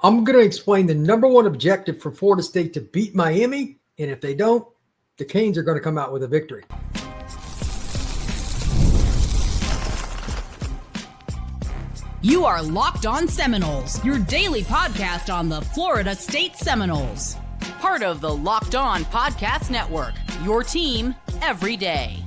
I'm going to explain the number one objective for Florida State to beat Miami, and if they don't, the Canes are going to come out with a victory. You are Locked On Seminoles, your daily podcast on the Florida State Seminoles. Part of the Locked On Podcast Network, your team every day.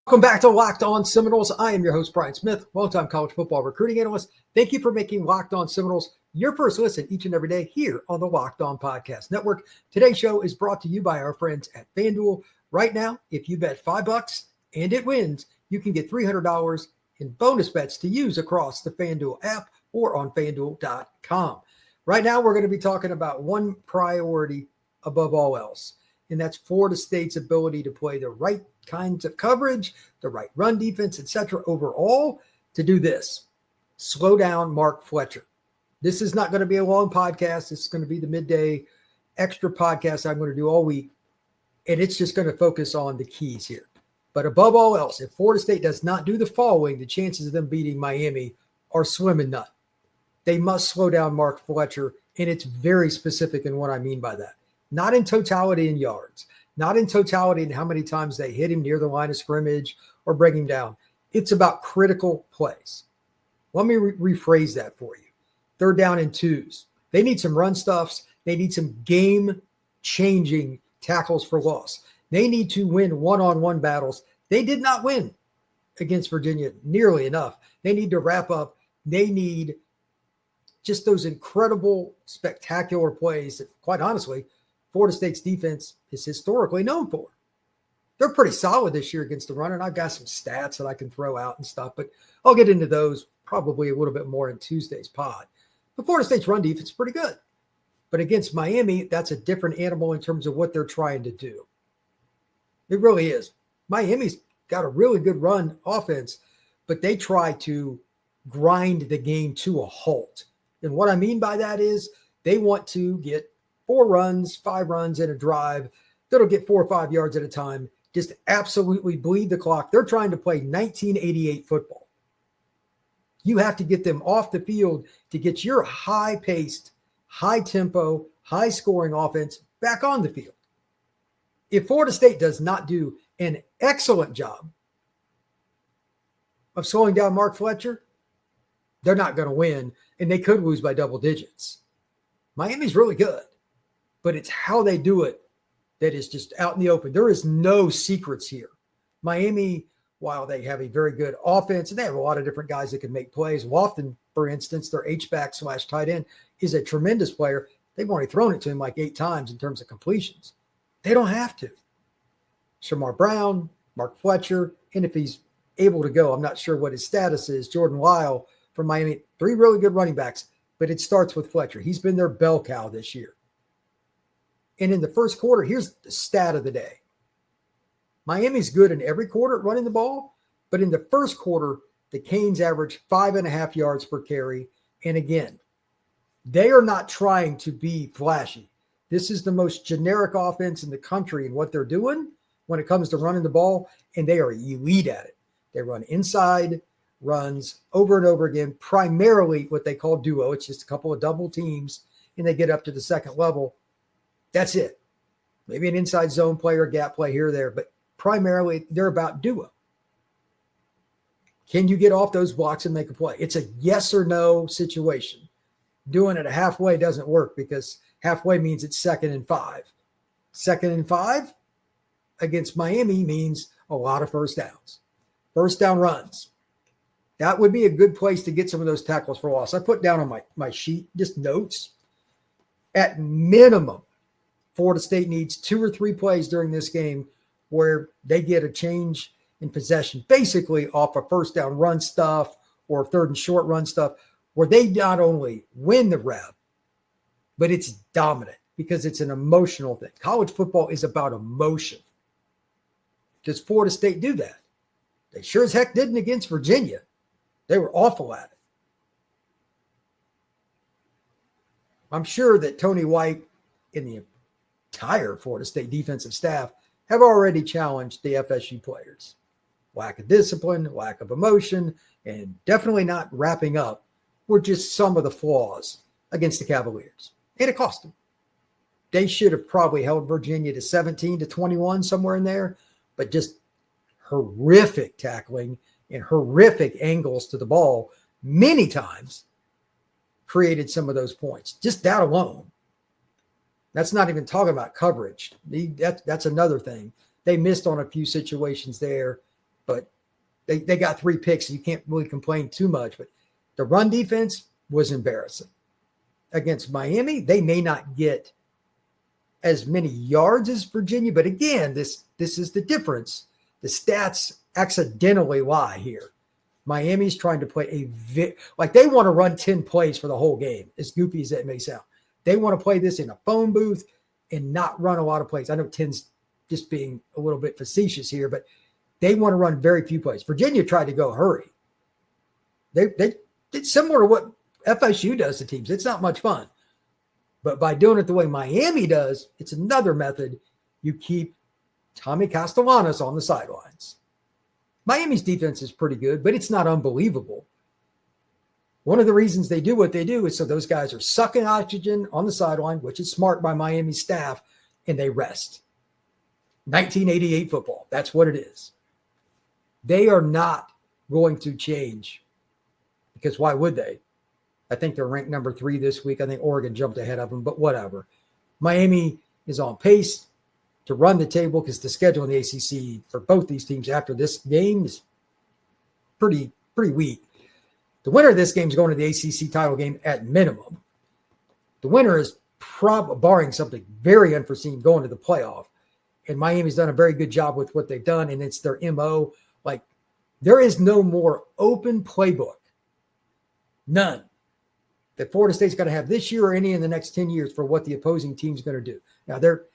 Welcome back to Locked On Seminoles. I am your host, Brian Smith, longtime college football recruiting analyst. Thank you for making Locked On Seminoles your first listen each and every day here on the Locked On Podcast Network. Today's show is brought to you by our friends at FanDuel. Right now, if you bet $5 and it wins, you can get $300 in bonus bets to use across the FanDuel app or on FanDuel.com. Right now, we're going to be talking about one priority above all else, and that's Florida State's ability to play the right kinds of coverage, the right run defense, etc. overall to do this. Slow down Mark Fletcher. This is not going to be a long podcast. It's going to be the midday extra podcast I'm going to do all week, and it's just going to focus on the keys here. But above all else, if Florida State does not do the following, the chances of them beating Miami are slim and none. They must slow down Mark Fletcher, and it's very specific in what I mean by that. Not in totality in yards, not in totality in how many times they hit him near the line of scrimmage or bring him down. It's about critical plays. Let me rephrase that for you. 3rd down and 2s. They need some run stuffs. They need some game-changing tackles for loss. They need to win one-on-one battles. They did not win against Virginia nearly enough. They need to wrap up. They need just those incredible, spectacular plays that, quite honestly, Florida State's defense is historically known for. They're pretty solid this year against the run, and I've got some stats that I can throw out and stuff, but I'll get into those probably a little bit more in Tuesday's pod. But Florida State's run defense is pretty good. But against Miami, that's a different animal in terms of what they're trying to do. It really is. Miami's got a really good run offense, but they try to grind the game to a halt. And what I mean by that is they want to get 4 runs, 5 runs in a drive that'll get 4 or 5 yards at a time, just absolutely bleed the clock. They're trying to play 1988 football. You have to get them off the field to get your high-paced, high-tempo, high-scoring offense back on the field. If Florida State does not do an excellent job of slowing down Mark Fletcher, they're not going to win, and they could lose by double digits. Miami's really good, but it's how they do it that is just out in the open. There is no secrets here. Miami, while they have a very good offense, and they have a lot of different guys that can make plays. Lofton, for instance, their H-back/tight end, is a tremendous player. They've only thrown it to him like 8 times in terms of completions. They don't have to. Shamar Brown, Mark Fletcher, and if he's able to go, I'm not sure what his status is, Jordan Lyle from Miami, 3 really good running backs, but it starts with Fletcher. He's been their bell cow this year. And in the first quarter, here's the stat of the day. Miami's good in every quarter at running the ball, but in the first quarter, the Canes averaged 5.5 yards per carry. And again, they are not trying to be flashy. This is the most generic offense in the country in what they're doing when it comes to running the ball, and they are elite at it. They run inside runs over and over again, primarily what they call duo. It's just a couple of double teams, and they get up to the second level. That's it. Maybe an inside zone play or gap play here or there, but primarily they're about duo. Can you get off those blocks and make a play? It's a yes or no situation. Doing it a halfway doesn't work because halfway means it's 2nd and 5. 2nd and 5 against Miami means a lot of first downs. First down runs. That would be a good place to get some of those tackles for loss. I put down on my sheet just notes. At minimum, Florida State needs 2 or 3 plays during this game where they get a change in possession, basically off a first down run stuff or 3rd and short run stuff, where they not only win the rep, but it's dominant because it's an emotional thing. College football is about emotion. Does Florida State do that? They sure as heck didn't against Virginia. They were awful at it. I'm sure that Tony White and the entire Florida State defensive staff have already challenged the FSU players. Lack of discipline, lack of emotion, and definitely not wrapping up were just some of the flaws against the Cavaliers. And it cost them. They should have probably held Virginia to 17-21, somewhere in there, but just horrific tackling and horrific angles to the ball many times created some of those points. Just that alone. That's not even talking about coverage. That's another thing. They missed on a few situations there, but they got 3 picks, so you can't really complain too much. But the run defense was embarrassing. Against Miami, they may not get as many yards as Virginia, but again, this is the difference. The stats accidentally lie here. Miami's trying to play like they want to run 10 plays for the whole game, as goofy as that may sound. They want to play this in a phone booth and not run a lot of plays. I know 10's just being a little bit facetious here, but they want to run very few plays. Virginia tried to go hurry. They did similar to what FSU does to teams. It's not much fun. But by doing it the way Miami does, it's another method. You keep Tommy Castellanos on the sidelines. Miami's defense is pretty good, but it's not unbelievable. One of the reasons they do what they do is so those guys are sucking oxygen on the sideline, which is smart by Miami staff, and they rest. 1988 football, that's what it is. They are not going to change, because why would they? I think they're ranked number 3 this week. I think Oregon jumped ahead of them, but whatever. Miami is on pace to run the table because the schedule in the ACC for both these teams after this game is pretty weak. The winner of this game is going to the ACC title game at minimum. The winner is barring something very unforeseen, going to the playoff. And Miami's done a very good job with what they've done, and it's their MO. Like, there is no more open playbook. None. That Florida State's going to have this year or any in the next 10 years for what the opposing team's going to do. Now, they're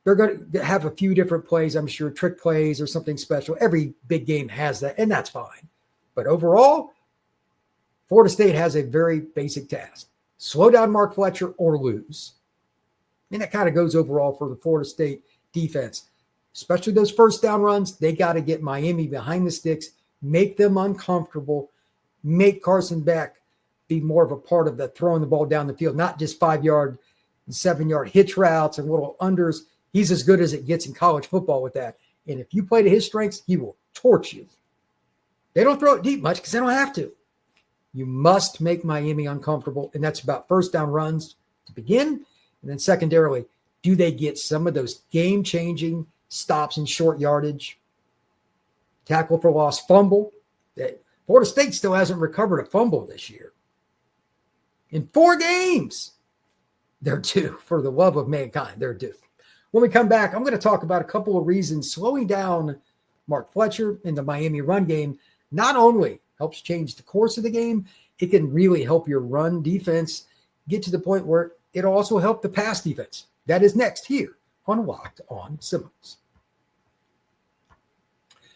going to have a few different plays, I'm sure, trick plays or something special. Every big game has that, and that's fine. But overall, Florida State has a very basic task. Slow down Mark Fletcher or lose. And that kind of goes overall for the Florida State defense. Especially those first down runs, they got to get Miami behind the sticks, make them uncomfortable, make Carson Beck be more of a part of the throwing the ball down the field, not just 5-yard and 7-yard hitch routes and little unders. He's as good as it gets in college football with that. And if you play to his strengths, he will torch you. They don't throw it deep much because they don't have to. You must make Miami uncomfortable, and that's about first down runs to begin. And then secondarily, do they get some of those game-changing stops in short yardage? Tackle for loss, fumble. Florida State still hasn't recovered a fumble this year. In 4 games, they're due. For the love of mankind, they're due. When we come back, I'm going to talk about a couple of reasons slowing down Mark Fletcher in the Miami run game not only helps change the course of the game, it can really help your run defense get to the point where it'll also help the pass defense. That is next here on Locked On Seminoles.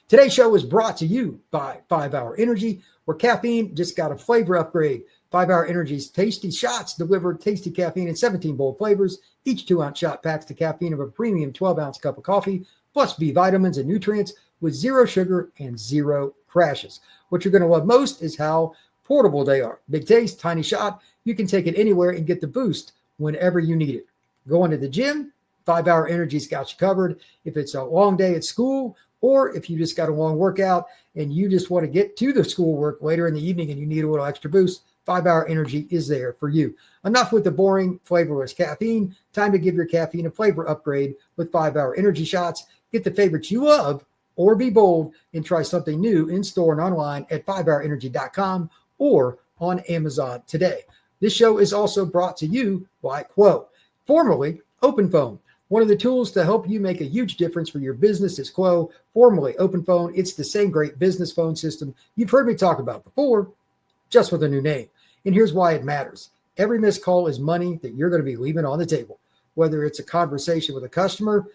Today's show is brought to you by 5-Hour Energy, where caffeine just got a flavor upgrade. 5-Hour Energy's tasty shots deliver tasty caffeine in 17 bold flavors. Each 2-ounce shot packs the caffeine of a premium 12-ounce cup of coffee, plus B vitamins and nutrients with 0 sugar and 0 crashes. What you're going to love most is how portable they are. Big taste, tiny shot. You can take it anywhere and get the boost whenever you need it. Going to the gym, 5-Hour Energy's got you covered. If it's a long day at school, or if you just got a long workout and you just want to get to the schoolwork later in the evening and you need a little extra boost, 5-Hour Energy is there for you. Enough with the boring, flavorless caffeine. Time to give your caffeine a flavor upgrade with 5-Hour Energy shots. Get the favorites you love, or be bold and try something new in store and online at 5hourenergy.com or on Amazon today. This show is also brought to you by Quo, formerly OpenPhone. One of the tools to help you make a huge difference for your business is Quo, formerly OpenPhone. It's the same great business phone system you've heard me talk about before, just with a new name. And here's why it matters. Every missed call is money that you're going to be leaving on the table. Whether it's a conversation with a customer,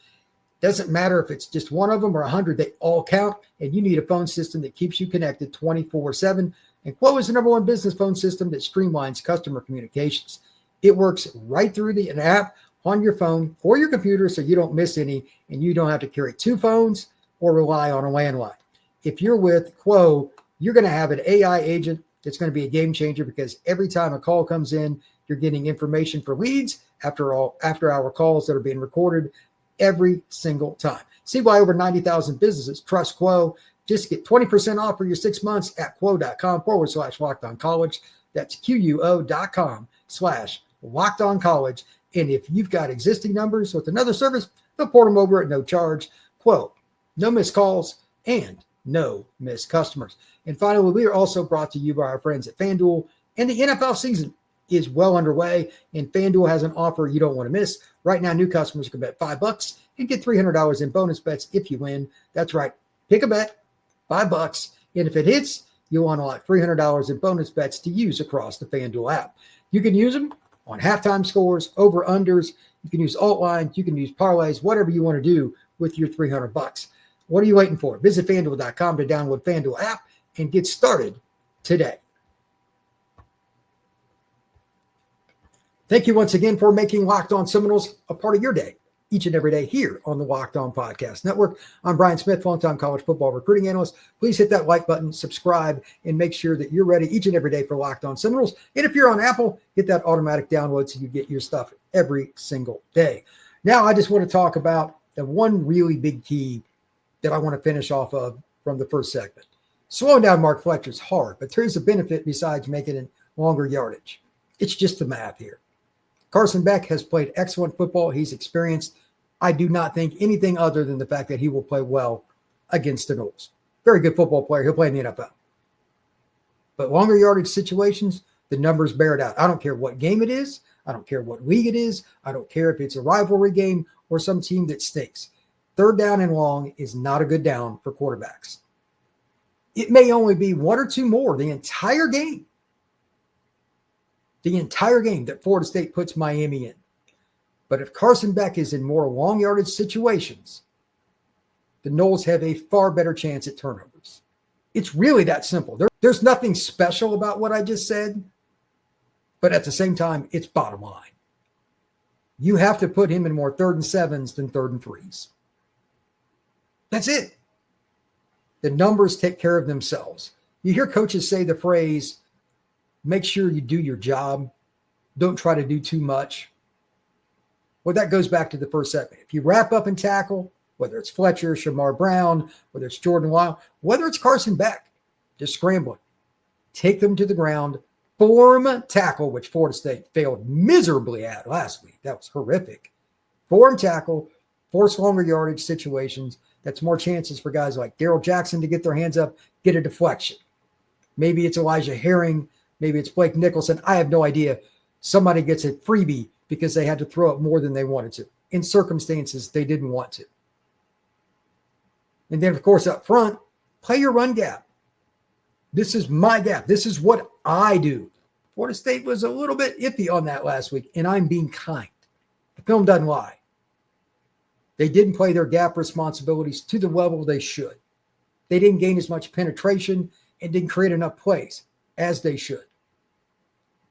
doesn't matter if it's just one of them or 100, they all count. And you need a phone system that keeps you connected 24/7. And Quo is the #1 business phone system that streamlines customer communications. It works right through the app on your phone or your computer, so you don't miss any and you don't have to carry 2 phones or rely on a landline. If you're with Quo, you're going to have an AI agent that's going to be a game changer, because every time a call comes in, You're getting information for leads after our calls that are being recorded every single time. See why over 90,000 businesses trust Quo. Just get 20% off for your 6 months at quo.com/lockedoncollege. That's QUO.com/lockedoncollege. And if you've got existing numbers with another service, they'll port them over at no charge. Quo, no missed calls and no missed customers. And finally, we are also brought to you by our friends at FanDuel. And the NFL season is well underway, and FanDuel has an offer you don't want to miss. Right now, new customers can bet $5 and get $300 in bonus bets if you win. That's right. Pick a bet, $5, and if it hits, you'll unlock $300 in bonus bets to use across the FanDuel app. You can use them on halftime scores, over-unders. You can use alt lines. You can use parlays, whatever you want to do with your $300. What are you waiting for? Visit FanDuel.com to download FanDuel app and get started today. Thank you once again for making Locked On Seminoles a part of your day, each and every day here on the Locked On Podcast Network. I'm Brian Smith, longtime college football recruiting analyst. Please hit that like button, subscribe, and make sure that you're ready each and every day for Locked On Seminoles. And if you're on Apple, hit that automatic download so you get your stuff every single day. Now, I just want to talk about the one really big key that I want to finish off of from the first segment. Slowing down Mark Fletcher is hard, but there's a benefit besides making it longer yardage. It's just the math here. Carson Beck has played excellent football. He's experienced. I do not think anything other than the fact that he will play well against the Noles. Very good football player. He'll play in the NFL. But longer yardage situations, the numbers bear it out. I don't care what game it is. I don't care what league it is. I don't care if it's a rivalry game or some team that stinks. Third down and long is not a good down for quarterbacks. It may only be one or two more the entire game. The entire game that Florida State puts Miami in. But if Carson Beck is in more long yardage situations, the Noles have a far better chance at turnovers. It's really that simple. There's nothing special about what I just said, but at the same time, it's bottom line. You have to put him in more 3rd and 7s than 3rd and 3s. That's it. The numbers take care of themselves. You hear coaches say the phrase, make sure you do your job. Don't try to do too much. Well, that goes back to the first segment. If you wrap up and tackle, whether it's Fletcher, Shamar Brown, whether it's Jordan Lyle, whether it's Carson Beck, just scrambling, take them to the ground, form tackle, which Florida State failed miserably at last week. That was horrific. Form tackle, force longer yardage situations. That's more chances for guys like Darrell Jackson to get their hands up, get a deflection. Maybe it's Elijah Herring. Maybe it's Blake Nicholson. I have no idea. Somebody gets a freebie because they had to throw up more than they wanted to in circumstances they didn't want to. And then, of course, up front, play your run gap. This is my gap. This is what I do. Florida State was a little bit iffy on that last week, and I'm being kind. The film doesn't lie. They didn't play their gap responsibilities to the level they should. They didn't gain as much penetration and didn't create enough plays as they should.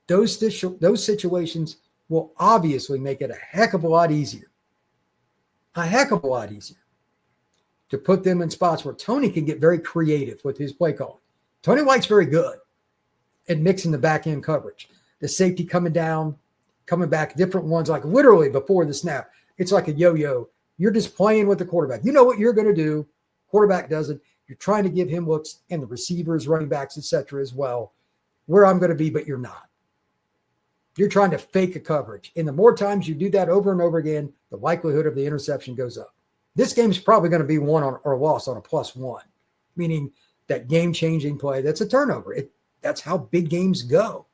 Those situations will obviously make it a heck of a lot easier. A heck of a lot easier to put them in spots where Tony can get very creative with his play calling. Tony White's very good at mixing the back end coverage. The safety coming down, coming back, different ones, like literally before the snap. It's like a yo-yo. You're just playing with the quarterback. You know what you're going to do. Quarterback doesn't. You're trying to give him looks, and the receivers, running backs, etc. as well, where I'm going to be, but you're not. You're trying to fake a coverage. And the more times you do that over and over again, the likelihood of the interception goes up. This game's probably going to be won or lost on a +1, meaning that game-changing play, that's a turnover. That's how big games go.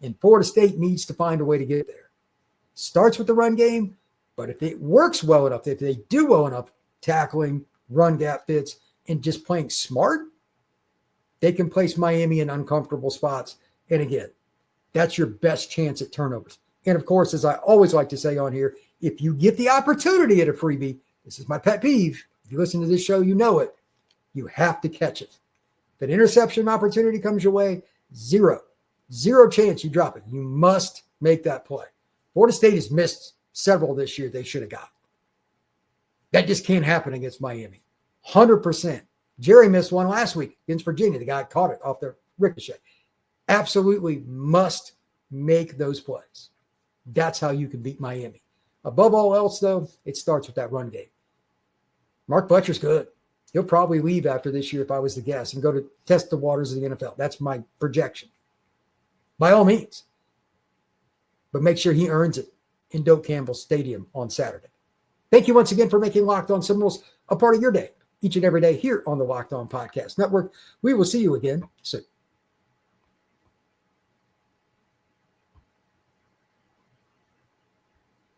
And Florida State needs to find a way to get there. Starts with the run game, but if it works well enough, if they do well enough, tackling, run gap fits, and just playing smart, they can place Miami in uncomfortable spots. And again, that's your best chance at turnovers. And of course, as I always like to say on here, if you get the opportunity at a freebie, this is my pet peeve. If you listen to this show, you know it. You have to catch it. If an interception opportunity comes your way, zero chance you drop it. You must make that play. Florida State has missed several this year they should have got. That just can't happen against Miami. 100%. Jerry missed one last week against Virginia. The guy caught it off the ricochet. Absolutely must Make those plays. That's how you can beat Miami. Above all else, though, it starts with that run game. Mark Fletcher's good. He'll probably leave after this year if I was to guess and go to test the waters of the NFL. That's my projection. By all means. But make sure he earns it in Doak Campbell Stadium on Saturday. Thank you once again for making Locked On Seminoles a part of your day, each and every day here on the Locked On Podcast Network. We will see you again soon.